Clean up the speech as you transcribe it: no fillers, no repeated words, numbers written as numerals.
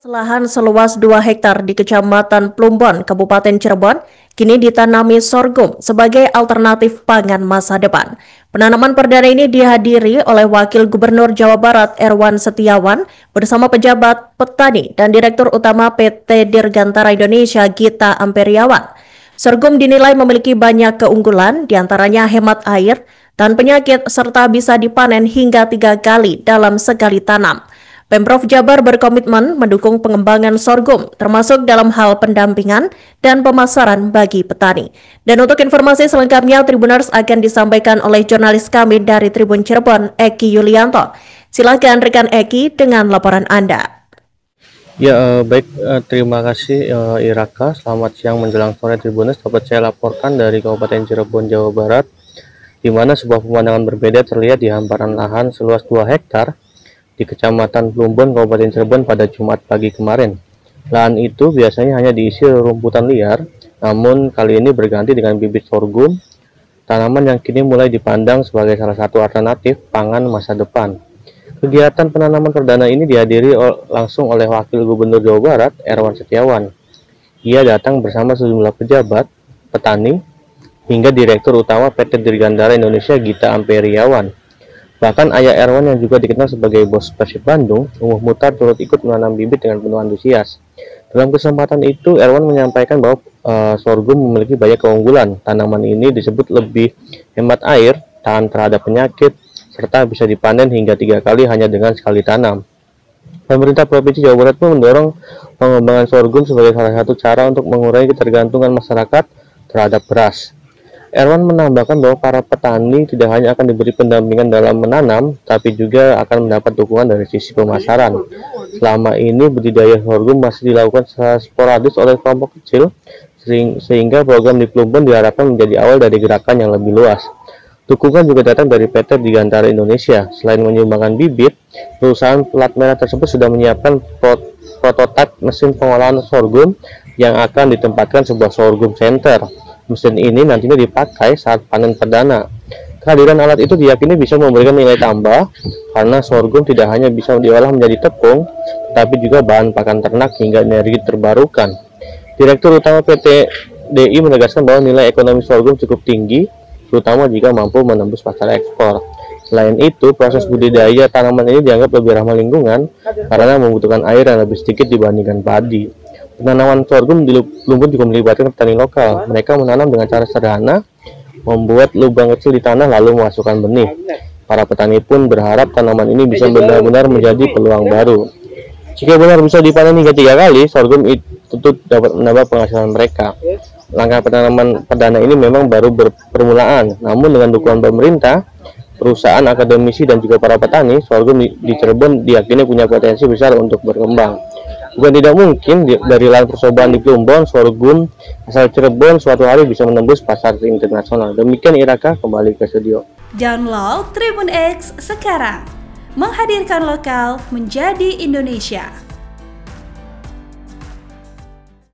Lahan seluas 2 hektar di Kecamatan Plumbon, Kabupaten Cirebon, kini ditanami sorghum sebagai alternatif pangan masa depan. Penanaman perdana ini dihadiri oleh Wakil Gubernur Jawa Barat Erwan Setiawan bersama pejabat petani dan Direktur Utama PT Dirgantara Indonesia Gita Amperiawan. Sorghum dinilai memiliki banyak keunggulan, diantaranya hemat air dan penyakit, serta bisa dipanen hingga 3 kali dalam sekali tanam. Pemprov Jabar berkomitmen mendukung pengembangan sorghum, termasuk dalam hal pendampingan dan pemasaran bagi petani. Dan untuk informasi selengkapnya, Tribuners akan disampaikan oleh jurnalis kami dari Tribun Cirebon, Eki Yulianto. Silakan rekan Eki dengan laporan Anda. Ya, baik, terima kasih Iraka. Selamat siang menjelang sore Tribuners. Dapat saya laporkan dari Kabupaten Cirebon, Jawa Barat, di mana sebuah pemandangan berbeda terlihat di hamparan lahan seluas 2 hektar di Kecamatan Plumbon, Kabupaten Cirebon pada Jumat pagi kemarin. Lahan itu biasanya hanya diisi rumputan liar, namun kali ini berganti dengan bibit sorghum, tanaman yang kini mulai dipandang sebagai salah satu alternatif pangan masa depan. Kegiatan penanaman perdana ini dihadiri langsung oleh Wakil Gubernur Jawa Barat, Erwan Setiawan. Ia datang bersama sejumlah pejabat, petani, hingga Direktur Utama PT Dirgantara Indonesia Gita Amperiawan. Bahkan ayah Erwan yang juga dikenal sebagai bos Persib Bandung, Umuh Muhtar, turut ikut menanam bibit dengan penuh antusias. Dalam kesempatan itu, Erwan menyampaikan bahwa sorghum memiliki banyak keunggulan. Tanaman ini disebut lebih hemat air, tahan terhadap penyakit, serta bisa dipanen hingga 3 kali hanya dengan sekali tanam. Pemerintah Provinsi Jawa Barat pun mendorong pengembangan sorghum sebagai salah satu cara untuk mengurangi ketergantungan masyarakat terhadap beras. Erwan menambahkan bahwa para petani tidak hanya akan diberi pendampingan dalam menanam, tapi juga akan mendapat dukungan dari sisi pemasaran. Selama ini budidaya sorghum masih dilakukan secara sporadis oleh kelompok kecil, sehingga program di Plumbon diharapkan menjadi awal dari gerakan yang lebih luas. Dukungan juga datang dari PT Dirgantara Indonesia. Selain menyumbangkan bibit, perusahaan plat merah tersebut sudah menyiapkan prototipe mesin pengolahan sorghum yang akan ditempatkan sebuah sorghum center. Mesin ini nantinya dipakai saat panen perdana. Kehadiran alat itu diyakini bisa memberikan nilai tambah karena sorghum tidak hanya bisa diolah menjadi tepung, tetapi juga bahan pakan ternak hingga energi terbarukan. Direktur Utama PT DI menegaskan bahwa nilai ekonomi sorghum cukup tinggi, terutama jika mampu menembus pasar ekspor. Selain itu, proses budidaya tanaman ini dianggap lebih ramah lingkungan karena membutuhkan air yang lebih sedikit dibandingkan padi. Penanaman sorghum di Plumbon juga melibatkan petani lokal. Mereka menanam dengan cara sederhana, membuat lubang kecil di tanah lalu memasukkan benih. Para petani pun berharap tanaman ini bisa benar-benar menjadi peluang baru. Jika benar bisa dipanen hingga 3 kali, sorghum itu tentu dapat menambah penghasilan mereka. Langkah penanaman perdana ini memang baru permulaan, namun dengan dukungan pemerintah, perusahaan, akademisi, dan juga para petani, sorghum di Cirebon diyakini punya potensi besar untuk berkembang. Bukan tidak mungkin dari lahan percobaan di Plumbon, sorghum asal Cirebon suatu hari bisa menembus pasar internasional. Demikian Iraka, kembali ke studio. Download Tribun X sekarang, menghadirkan lokal menjadi Indonesia.